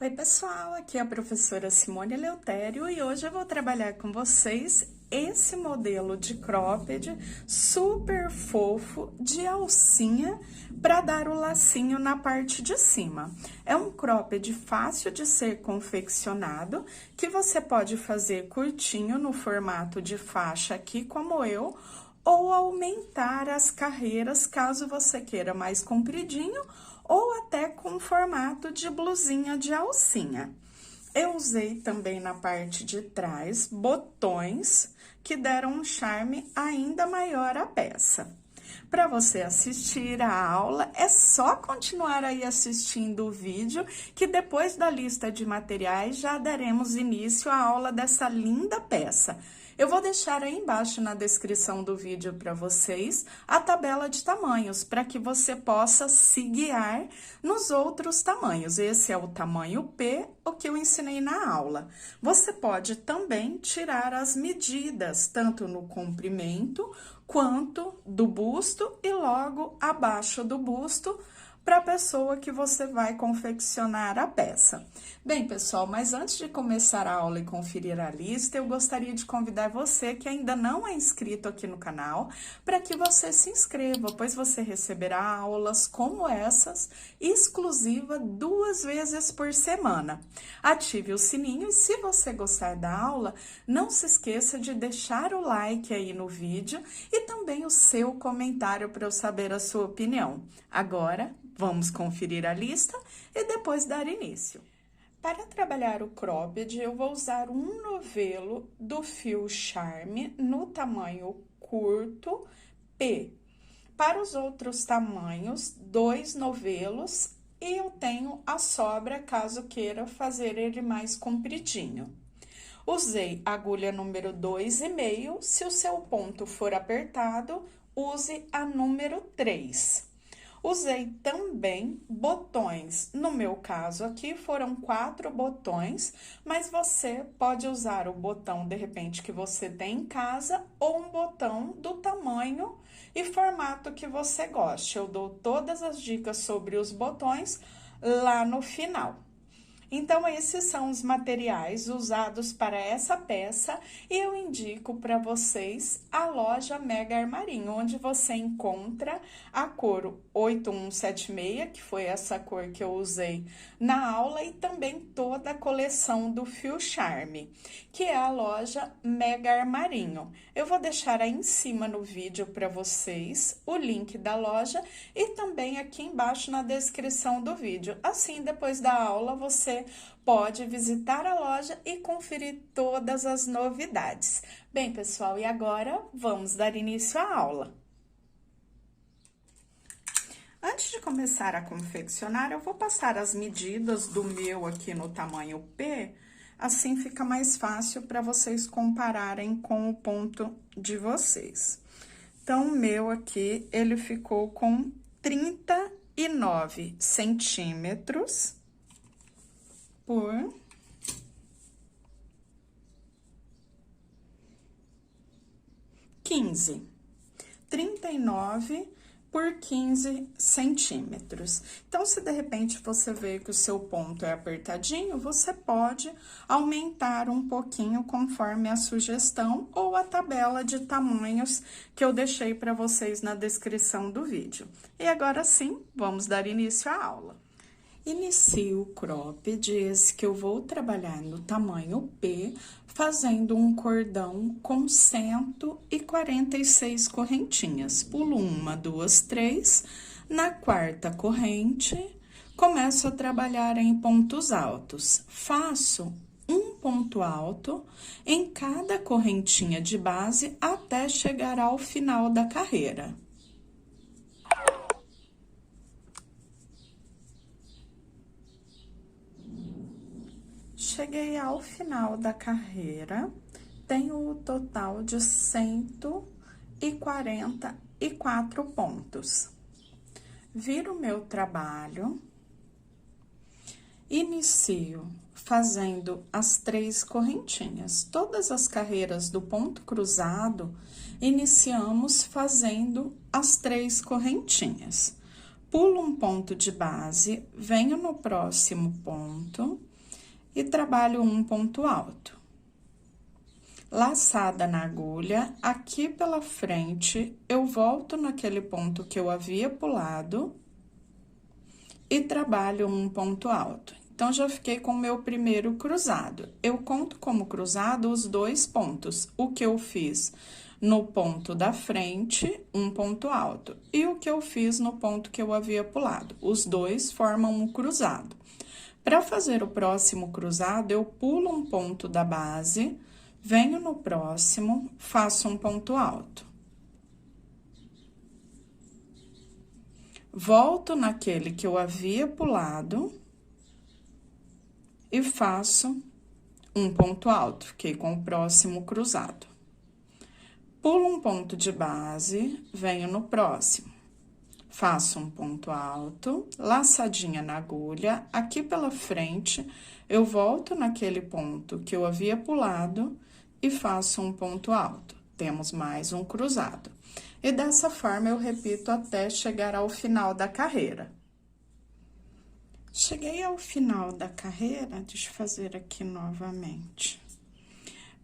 Oi, pessoal, aqui é a professora Simone Eleutério e hoje eu vou trabalhar com vocês esse modelo de cropped super fofo de alcinha para dar o lacinho na parte de cima. É um cropped fácil de ser confeccionado, que você pode fazer curtinho no formato de faixa aqui, como eu, ou aumentar as carreiras caso você queira mais compridinho, ou até com formato de blusinha de alcinha. Eu usei também na parte de trás botões que deram um charme ainda maior à peça. Para você assistir a aula, é só continuar aí assistindo o vídeo, que depois da lista de materiais já daremos início à aula dessa linda peça. Eu vou deixar aí embaixo na descrição do vídeo para vocês a tabela de tamanhos, para que você possa se guiar nos outros tamanhos. Esse é o tamanho P, o que eu ensinei na aula. Você pode também tirar as medidas, tanto no comprimento quanto do busto e logo abaixo do busto, para a pessoa que você vai confeccionar a peça. Bem, pessoal, mas antes de começar a aula e conferir a lista, eu gostaria de convidar você que ainda não é inscrito aqui no canal, para que você se inscreva, pois você receberá aulas como essas, exclusiva 2 vezes por semana. Ative o sininho e, se você gostar da aula, não se esqueça de deixar o like aí no vídeo e também o seu comentário para eu saber a sua opinião. Agora, vamos conferir a lista e depois dar início. Para trabalhar o cropped, eu vou usar um novelo do fio Charme no tamanho curto P. Para os outros tamanhos, 2 novelos e eu tenho a sobra caso queira fazer ele mais compridinho. Usei agulha número 2,5, se o seu ponto for apertado, use a número 3. Usei também botões, no meu caso aqui foram 4 botões, mas você pode usar o botão, de repente, que você tem em casa, ou um botão do tamanho e formato que você goste. Eu dou todas as dicas sobre os botões lá no final. Então, esses são os materiais usados para essa peça e eu indico para vocês a loja Mega Armarinho, onde você encontra a cor 8176, que foi essa cor que eu usei na aula, e também toda a coleção do Fio Charme, que é a loja Mega Armarinho. Eu vou deixar aí em cima no vídeo para vocês o link da loja e também aqui embaixo na descrição do vídeo. Assim, depois da aula, você pode visitar a loja e conferir todas as novidades. Bem, pessoal, e agora vamos dar início à aula. Antes de começar a confeccionar, eu vou passar as medidas do meu aqui no tamanho P, assim fica mais fácil para vocês compararem com o ponto de vocês. Então, o meu aqui, ele ficou com 39 centímetros por 15. 39 por 15 centímetros. Então, se de repente você vê que o seu ponto é apertadinho, você pode aumentar um pouquinho conforme a sugestão ou a tabela de tamanhos que eu deixei para vocês na descrição do vídeo. E agora sim, vamos dar início à aula. Inicio o cropped, esse que eu vou trabalhar no tamanho P, fazendo um cordão com 146 correntinhas. Pulo 1, 2, 3, na 4ª corrente, começo a trabalhar em pontos altos. Faço um ponto alto em cada correntinha de base até chegar ao final da carreira. Cheguei ao final da carreira, tenho o total de 144 pontos. Viro o meu trabalho, inicio fazendo as 3 correntinhas. Todas as carreiras do ponto cruzado, iniciamos fazendo as 3 correntinhas. Pulo um ponto de base, venho no próximo ponto e trabalho um ponto alto. Laçada na agulha, aqui pela frente, eu volto naquele ponto que eu havia pulado e trabalho um ponto alto. Então, já fiquei com o meu primeiro cruzado. Eu conto como cruzado os 2 pontos, o que eu fiz no ponto da frente, um ponto alto, e o que eu fiz no ponto que eu havia pulado. Os 2 formam um cruzado. Para fazer o próximo cruzado, eu pulo um ponto da base, venho no próximo, faço um ponto alto. Volto naquele que eu havia pulado e faço um ponto alto, fiquei com o próximo cruzado. Pulo um ponto de base, venho no próximo. Faço um ponto alto, laçadinha na agulha, aqui pela frente, eu volto naquele ponto que eu havia pulado e faço um ponto alto. Temos mais um cruzado. E dessa forma, eu repito até chegar ao final da carreira. Cheguei ao final da carreira, deixa eu fazer aqui novamente.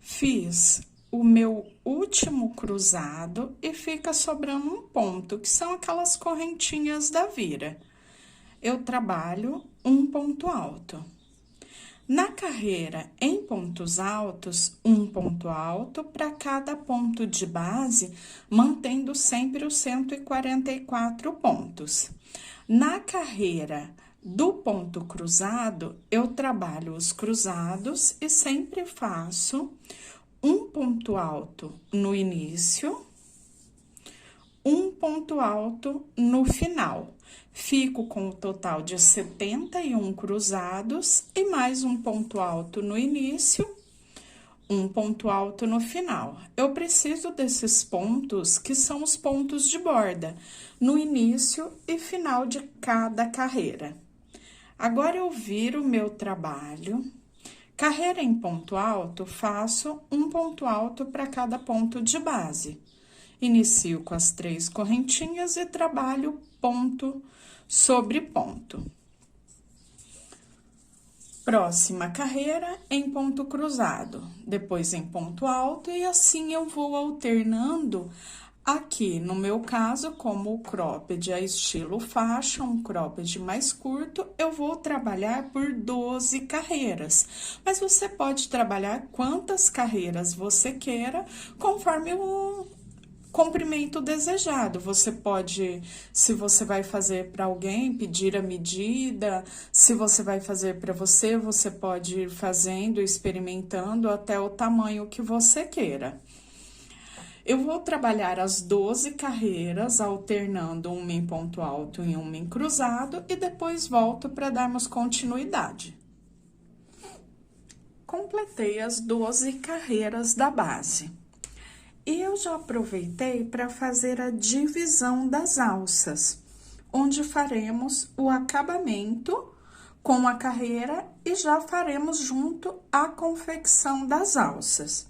Fiz o meu último cruzado e fica sobrando um ponto, que são aquelas correntinhas da vira. Eu trabalho um ponto alto. Na carreira, em pontos altos, um ponto alto para cada ponto de base, mantendo sempre os 144 pontos. Na carreira do ponto cruzado, eu trabalho os cruzados e sempre faço um ponto alto no início, um ponto alto no final. Fico com o total de 71 cruzados e mais um ponto alto no início, um ponto alto no final. Eu preciso desses pontos, que são os pontos de borda, no início e final de cada carreira. Agora, eu viro o meu trabalho. Carreira em ponto alto, faço um ponto alto para cada ponto de base. Inicio com as 3 correntinhas e trabalho ponto sobre ponto. Próxima carreira em ponto cruzado, depois em ponto alto, e assim eu vou alternando. Aqui, no meu caso, como o cropped é estilo faixa, um cropped mais curto, eu vou trabalhar por 12 carreiras. Mas você pode trabalhar quantas carreiras você queira, conforme o comprimento desejado. Você pode, se você vai fazer para alguém, pedir a medida. Se você vai fazer para você, você pode ir fazendo, experimentando até o tamanho que você queira. Eu vou trabalhar as 12 carreiras, alternando uma em ponto alto e uma em cruzado, e depois volto para darmos continuidade. Completei as 12 carreiras da base. E eu já aproveitei para fazer a divisão das alças, onde faremos o acabamento com a carreira e já faremos junto a confecção das alças.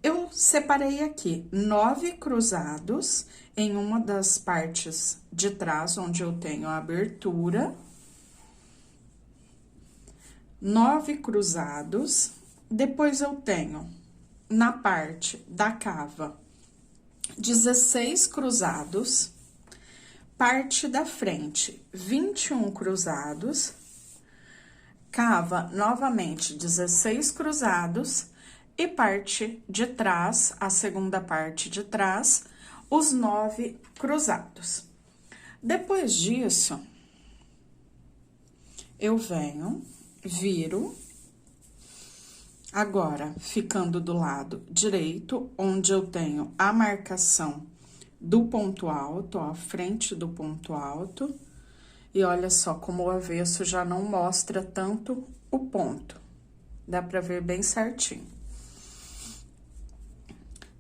Eu separei aqui 9 cruzados em uma das partes de trás, onde eu tenho a abertura. 9 cruzados. Depois, eu tenho, na parte da cava, 16 cruzados. Parte da frente, 21 cruzados. Cava, novamente, 16 cruzados. E parte de trás, a segunda parte de trás, os 9 cruzados. Depois disso, eu venho, viro, agora ficando do lado direito, onde eu tenho a marcação do ponto alto, ó, a frente do ponto alto. E olha só como o avesso já não mostra tanto o ponto, dá pra ver bem certinho.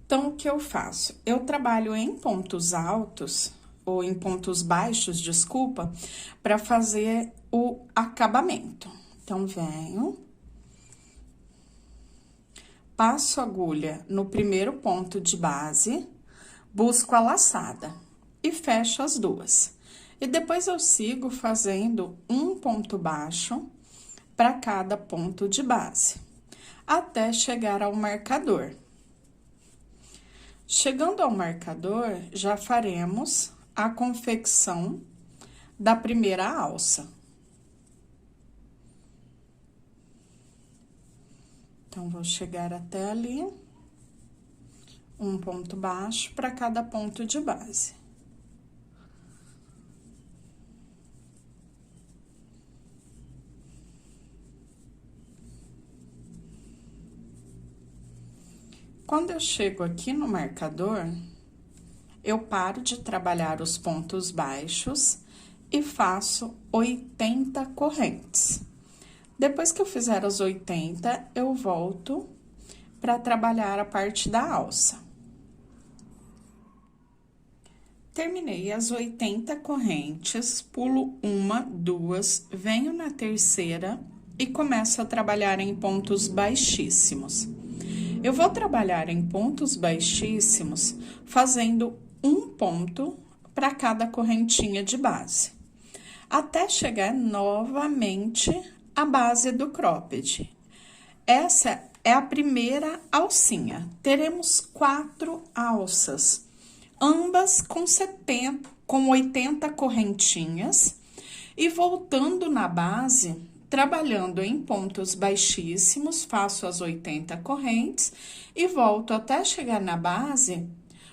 Então, o que eu faço? Eu trabalho em pontos altos, ou em pontos baixos, desculpa, para fazer o acabamento. Então, venho, passo a agulha no primeiro ponto de base, busco a laçada e fecho as duas. E depois eu sigo fazendo um ponto baixo para cada ponto de base, até chegar ao marcador. Chegando ao marcador, já faremos a confecção da primeira alça. Então, vou chegar até ali, um ponto baixo para cada ponto de base. Quando eu chego aqui no marcador, eu paro de trabalhar os pontos baixos e faço 80 correntes. Depois que eu fizer as 80, eu volto para trabalhar a parte da alça. Terminei as 80 correntes, pulo uma, duas, venho na terceira e começo a trabalhar em pontos baixíssimos. Eu vou trabalhar em pontos baixíssimos, fazendo um ponto para cada correntinha de base, até chegar novamente à base do cropped. Essa é a primeira alcinha. Teremos 4 alças, ambas com 80 correntinhas, e voltando na base, trabalhando em pontos baixíssimos, faço as 80 correntes e volto até chegar na base,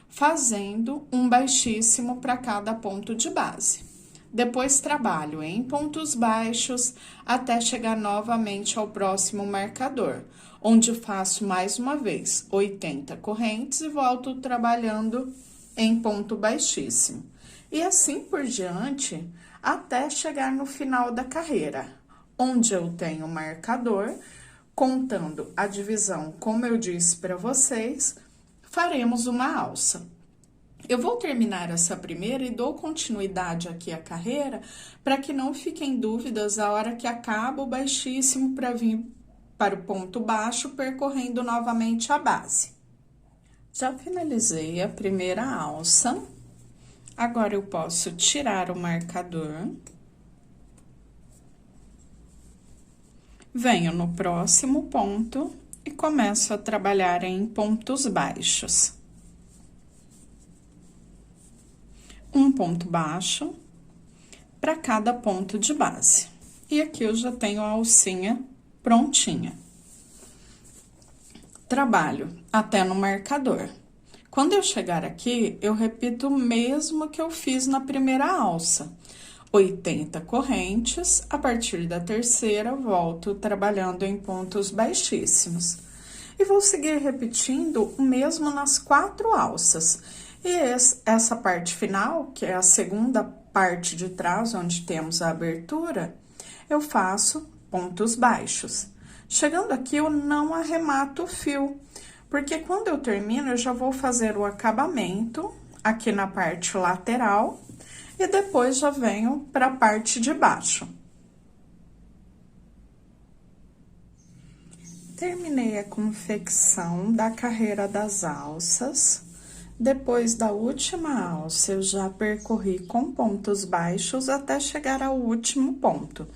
fazendo um baixíssimo para cada ponto de base. Depois, trabalho em pontos baixos até chegar novamente ao próximo marcador, onde faço mais uma vez 80 correntes e volto trabalhando em ponto baixíssimo. E assim por diante, até chegar no final da carreira, onde eu tenho o marcador, contando a divisão, como eu disse para vocês, faremos uma alça. Eu vou terminar essa primeira e dou continuidade aqui à carreira, para que não fiquem dúvidas a hora que acaba o baixíssimo para vir para o ponto baixo, percorrendo novamente a base. Já finalizei a primeira alça, agora eu posso tirar o marcador. Venho no próximo ponto e começo a trabalhar em pontos baixos. Um ponto baixo para cada ponto de base. E aqui eu já tenho a alcinha prontinha. Trabalho até no marcador. Quando eu chegar aqui, eu repito o mesmo que eu fiz na primeira alça. 80 correntes, a partir da terceira, volto trabalhando em pontos baixíssimos. E vou seguir repetindo o mesmo nas 4 alças. E essa parte final, que é a segunda parte de trás, onde temos a abertura, eu faço pontos baixos. Chegando aqui, eu não arremato o fio, porque quando eu termino, eu já vou fazer o acabamento aqui na parte lateral, e depois já venho para a parte de baixo. Terminei a confecção da carreira das alças. Depois da última alça, eu já percorri com pontos baixos até chegar ao último ponto.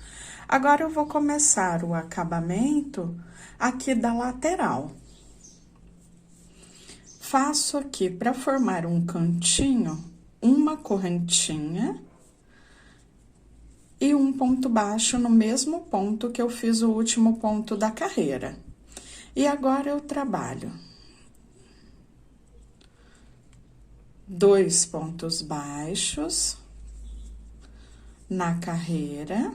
Agora, eu vou começar o acabamento aqui da lateral. Faço aqui, para formar um cantinho, uma correntinha e um ponto baixo no mesmo ponto que eu fiz o último ponto da carreira. E agora, eu trabalho 2 pontos baixos na carreira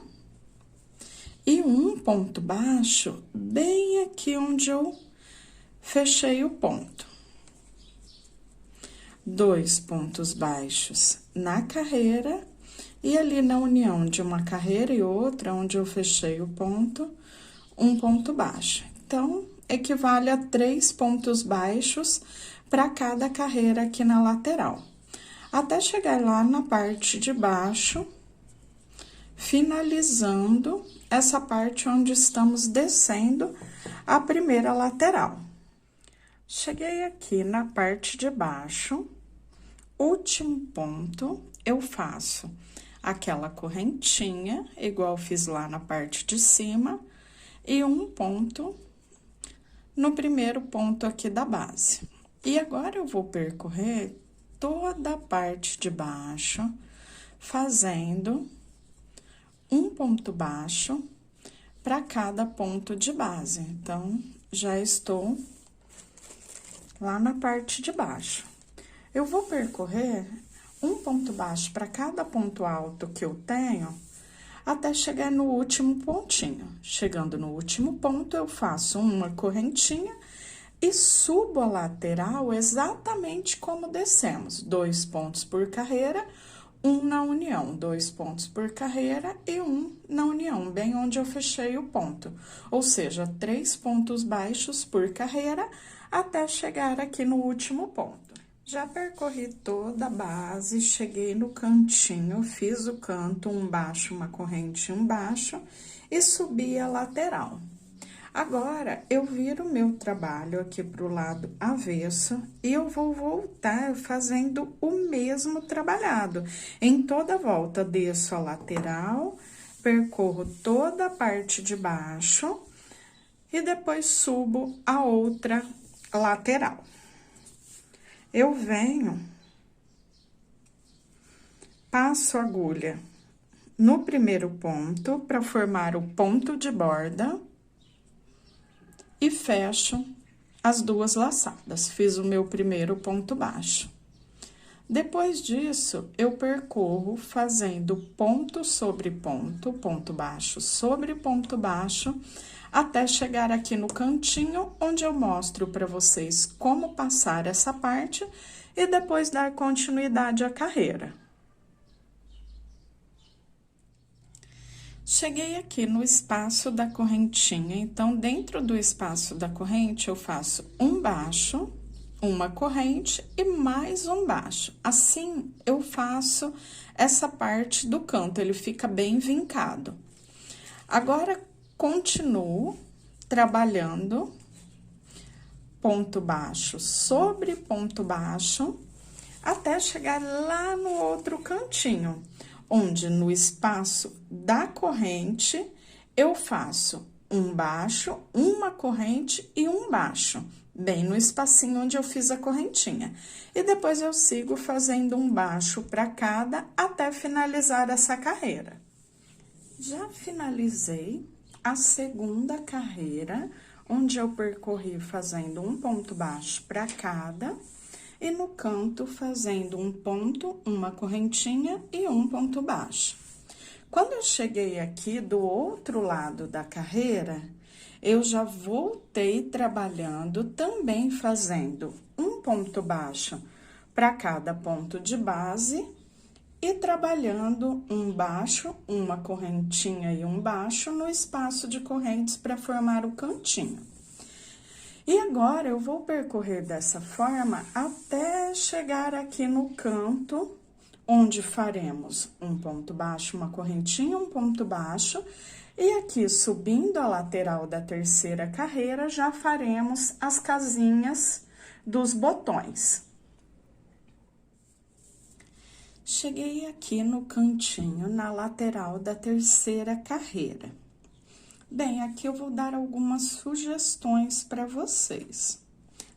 e um ponto baixo bem aqui onde eu fechei o ponto. 2 pontos baixos na carreira e ali na união de uma carreira e outra, onde eu fechei o ponto, um ponto baixo. Então, equivale a 3 pontos baixos para cada carreira aqui na lateral. Até chegar lá na parte de baixo, finalizando essa parte onde estamos descendo a primeira lateral. Cheguei aqui na parte de baixo, último ponto, eu faço aquela correntinha, igual fiz lá na parte de cima, e um ponto no primeiro ponto aqui da base. E agora eu vou percorrer toda a parte de baixo, fazendo um ponto baixo para cada ponto de base. Então, já estou lá na parte de baixo. Eu vou percorrer um ponto baixo para cada ponto alto que eu tenho, até chegar no último pontinho. Chegando no último ponto, eu faço uma correntinha e subo a lateral exatamente como descemos. 2 pontos por carreira, um na união, 2 pontos por carreira e um na união, bem onde eu fechei o ponto. Ou seja, 3 pontos baixos por carreira até chegar aqui no último ponto. Já percorri toda a base, cheguei no cantinho, fiz o canto, um baixo, uma corrente, um baixo e subi a lateral. Agora, eu viro o meu trabalho aqui pro lado avesso e eu vou voltar fazendo o mesmo trabalhado. Em toda volta, desço a lateral, percorro toda a parte de baixo e depois subo a outra lateral. Eu venho, passo a agulha no primeiro ponto para formar o ponto de borda e fecho as 2 laçadas. Fiz o meu primeiro ponto baixo. Depois disso, eu percorro fazendo ponto sobre ponto, ponto baixo sobre ponto baixo, até chegar aqui no cantinho, onde eu mostro para vocês como passar essa parte e depois dar continuidade à carreira. Cheguei aqui no espaço da correntinha, então, dentro do espaço da corrente, eu faço um baixo, uma corrente e mais um baixo. Assim, eu faço essa parte do canto, ele fica bem vincado. Agora, continuo trabalhando ponto baixo sobre ponto baixo, até chegar lá no outro cantinho, onde no espaço da corrente eu faço um baixo, uma corrente e um baixo, bem no espacinho onde eu fiz a correntinha. E depois eu sigo fazendo um baixo para cada até finalizar essa carreira. Já finalizei a segunda carreira, onde eu percorri fazendo um ponto baixo para cada e no canto fazendo um ponto, uma correntinha e um ponto baixo. Quando eu cheguei aqui do outro lado da carreira, eu já voltei trabalhando também fazendo um ponto baixo para cada ponto de base e trabalhando um baixo, uma correntinha e um baixo no espaço de correntes para formar o cantinho. E agora, eu vou percorrer dessa forma até chegar aqui no canto, onde faremos um ponto baixo, uma correntinha, um ponto baixo, e aqui, subindo a lateral da terceira carreira, já faremos as casinhas dos botões. Cheguei aqui no cantinho, na lateral da terceira carreira. Bem, aqui eu vou dar algumas sugestões para vocês.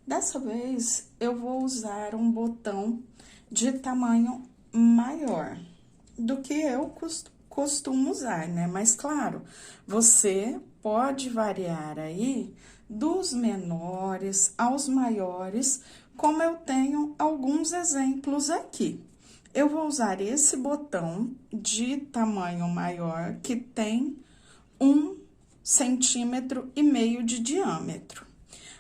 Dessa vez, eu vou usar um botão de tamanho maior do que eu costumo usar, né? Mas, claro, você pode variar aí dos menores aos maiores, como eu tenho alguns exemplos aqui. Eu vou usar esse botão de tamanho maior, que tem 1,5 centímetro de diâmetro.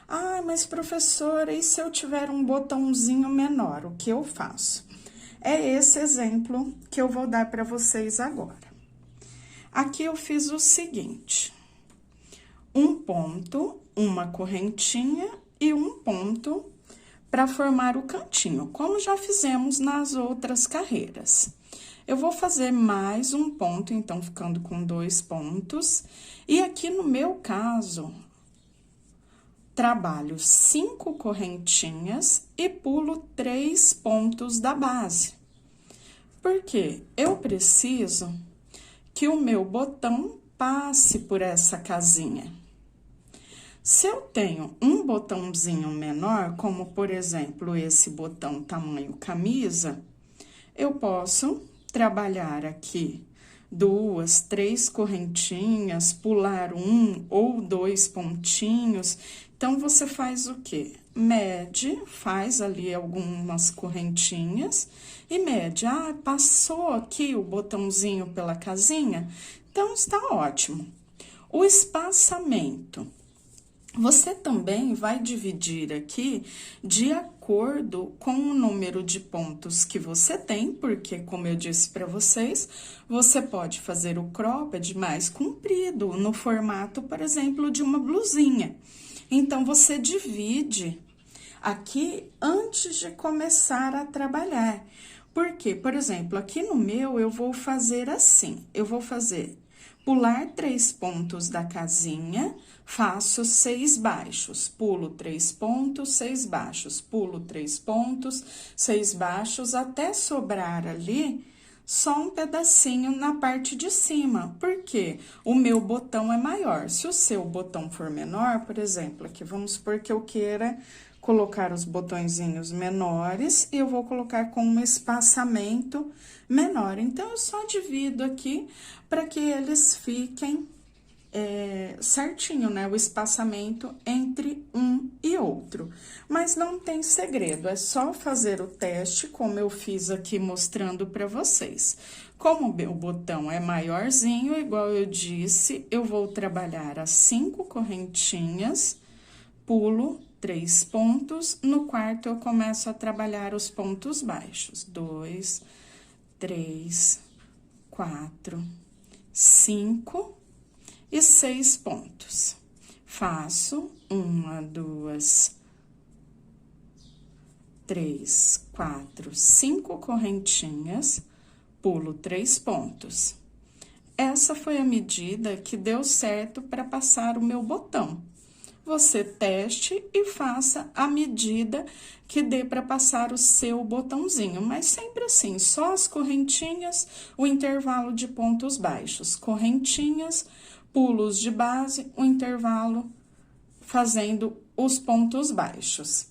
Ah, mas professora, e se eu tiver um botãozinho menor, o que eu faço? É esse exemplo que eu vou dar para vocês agora. Aqui eu fiz o seguinte: um ponto, uma correntinha e um ponto para formar o cantinho, como já fizemos nas outras carreiras. Eu vou fazer mais um ponto, então, ficando com 2 pontos. E aqui, no meu caso, trabalho 5 correntinhas e pulo 3 pontos da base. Porque eu preciso que o meu botão passe por essa casinha. Se eu tenho um botãozinho menor, como por exemplo esse botão tamanho camisa, eu posso trabalhar aqui 2, 3 correntinhas, pular 1 ou 2 pontinhos. Então, você faz o quê? Mede, faz ali algumas correntinhas e mede. Ah, passou aqui o botãozinho pela casinha? Então, está ótimo. O espaçamento. Você também vai dividir aqui de acordo com o número de pontos que você tem, porque, como eu disse para vocês, você pode fazer o cropped mais comprido, no formato, por exemplo, de uma blusinha. Então, você divide aqui antes de começar a trabalhar. Porque, por exemplo, aqui no meu, eu vou fazer assim, eu vou fazer pular 3 pontos da casinha, faço 6 baixos, pulo 3 pontos, 6 baixos, pulo 3 pontos, 6 baixos, até sobrar ali só um pedacinho na parte de cima, porque o meu botão é maior. Se o seu botão for menor, por exemplo, aqui vamos supor que eu queira colocar os botõezinhos menores e eu vou colocar com um espaçamento menor. Então, eu só divido aqui para que eles fiquem certinho, né? O espaçamento entre um e outro. Mas não tem segredo, é só fazer o teste, como eu fiz aqui mostrando para vocês. Como o meu botão é maiorzinho, igual eu disse, eu vou trabalhar as 5 correntinhas, pulo 3 pontos, no quarto eu começo a trabalhar os pontos baixos. 2, 3, 4, 5 e 6 pontos. Faço 1, 2, 3, 4, 5 correntinhas, pulo 3 pontos. Essa foi a medida que deu certo para passar o meu botão. Você teste e faça a medida que dê para passar o seu botãozinho, mas sempre assim, só as correntinhas, o intervalo de pontos baixos, correntinhas, pulos de base, o intervalo fazendo os pontos baixos.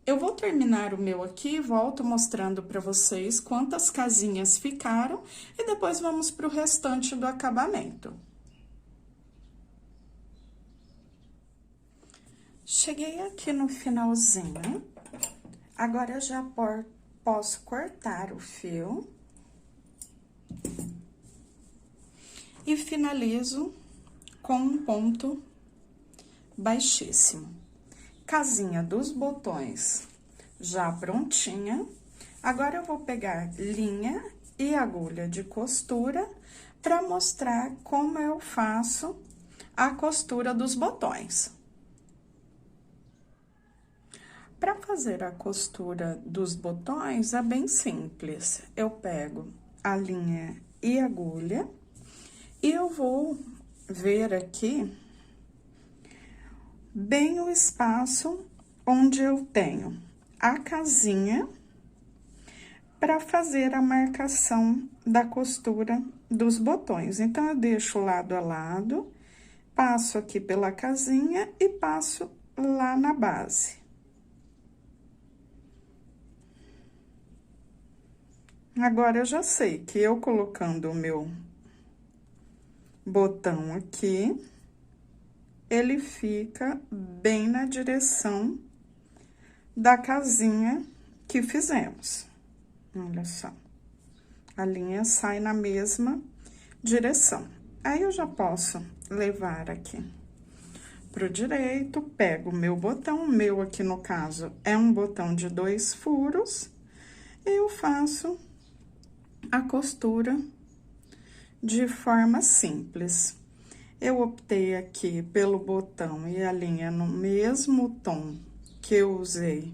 Eu vou terminar o meu aqui, volto mostrando para vocês quantas casinhas ficaram e depois vamos para o restante do acabamento. Cheguei aqui no finalzinho, agora eu já posso cortar o fio e finalizo com um ponto baixíssimo. Casinha dos botões já prontinha. Agora, eu vou pegar linha e agulha de costura para mostrar como eu faço a costura dos botões. Para fazer a costura dos botões, é bem simples. Eu pego a linha e agulha e eu vou ver aqui bem o espaço onde eu tenho a casinha para fazer a marcação da costura dos botões. Então, eu deixo lado a lado, passo aqui pela casinha e passo lá na base. Agora, eu já sei que eu colocando o meu botão aqui, ele fica bem na direção da casinha que fizemos. Olha só, a linha sai na mesma direção. Aí, eu já posso levar aqui pro direito, pego o meu botão, o meu aqui no caso é um botão de 2 furos, e eu faço a costura de forma simples. Eu optei aqui pelo botão e a linha no mesmo tom que eu usei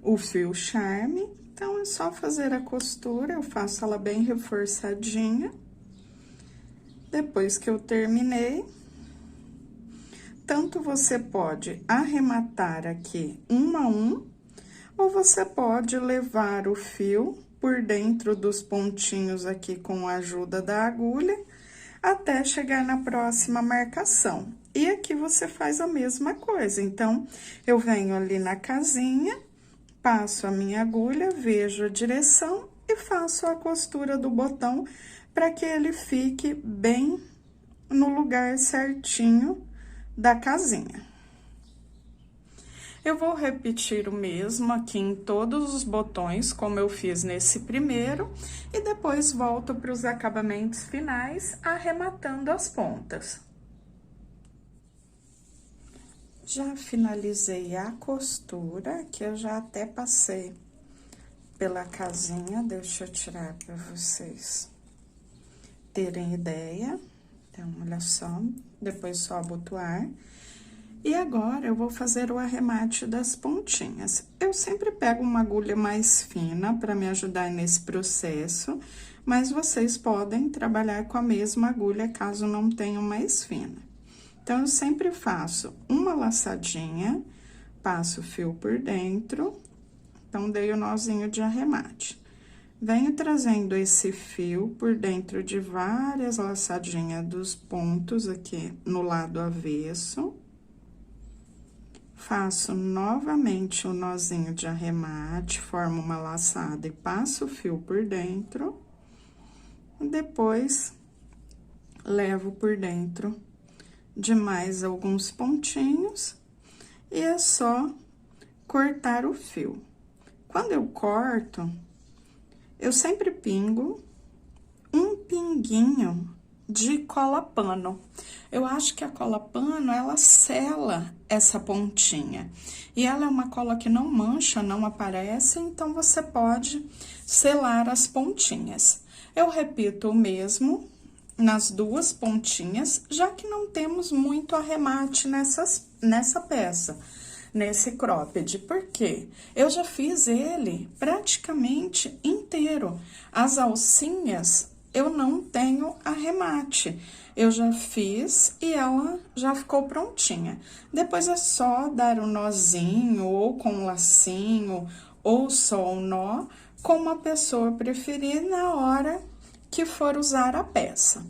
o fio charme, então é só fazer a costura, eu faço ela bem reforçadinha. Depois que eu terminei, tanto você pode arrematar aqui um a um, ou você pode levar o fio por dentro dos pontinhos aqui com a ajuda da agulha, até chegar na próxima marcação. E aqui você faz a mesma coisa. Então, eu venho ali na casinha, passo a minha agulha, vejo a direção e faço a costura do botão para que ele fique bem no lugar certinho da casinha. Eu vou repetir o mesmo aqui em todos os botões, como eu fiz nesse primeiro, e depois volto para os acabamentos finais, arrematando as pontas. Já finalizei a costura, que eu já até passei pela casinha, deixa eu tirar para vocês terem ideia. Então, olha só, depois só abotoar. E agora, eu vou fazer o arremate das pontinhas. Eu sempre pego uma agulha mais fina para me ajudar nesse processo, mas vocês podem trabalhar com a mesma agulha, caso não tenham mais fina. Então, eu sempre faço uma laçadinha, passo o fio por dentro, então, dei o nozinho de arremate. Venho trazendo esse fio por dentro de várias laçadinhas dos pontos aqui no lado avesso. Faço novamente o nozinho de arremate, formo uma laçada e passo o fio por dentro. Depois, levo por dentro de mais alguns pontinhos e é só cortar o fio. Quando eu corto, eu sempre pingo um pinguinho de cola pano. Eu acho que a cola pano, ela sela essa pontinha. E ela é uma cola que não mancha, não aparece, então você pode selar as pontinhas. Eu repito o mesmo nas duas pontinhas, já que não temos muito arremate nessa peça, nesse cropped. Por quê? Eu já fiz ele praticamente inteiro. As alcinhas, eu não tenho arremate. Eu já fiz e ela já ficou prontinha. Depois é só dar um nozinho, ou com um lacinho, ou só um nó, como a pessoa preferir na hora que for usar a peça.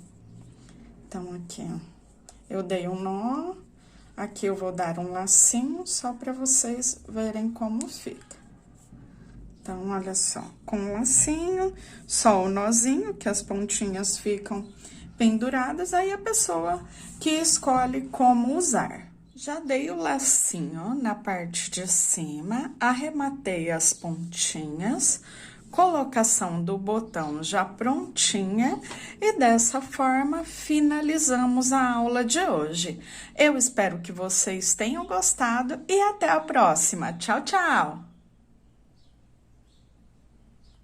Então, aqui, ó, eu dei um nó, aqui eu vou dar um lacinho, só para vocês verem como fica. Então, olha só, com um lacinho, só o nozinho, que as pontinhas ficam penduradas, aí a pessoa que escolhe como usar. Já dei o lacinho na parte de cima, arrematei as pontinhas, colocação do botão já prontinha, e dessa forma finalizamos a aula de hoje. Eu espero que vocês tenham gostado e até a próxima. Tchau, tchau!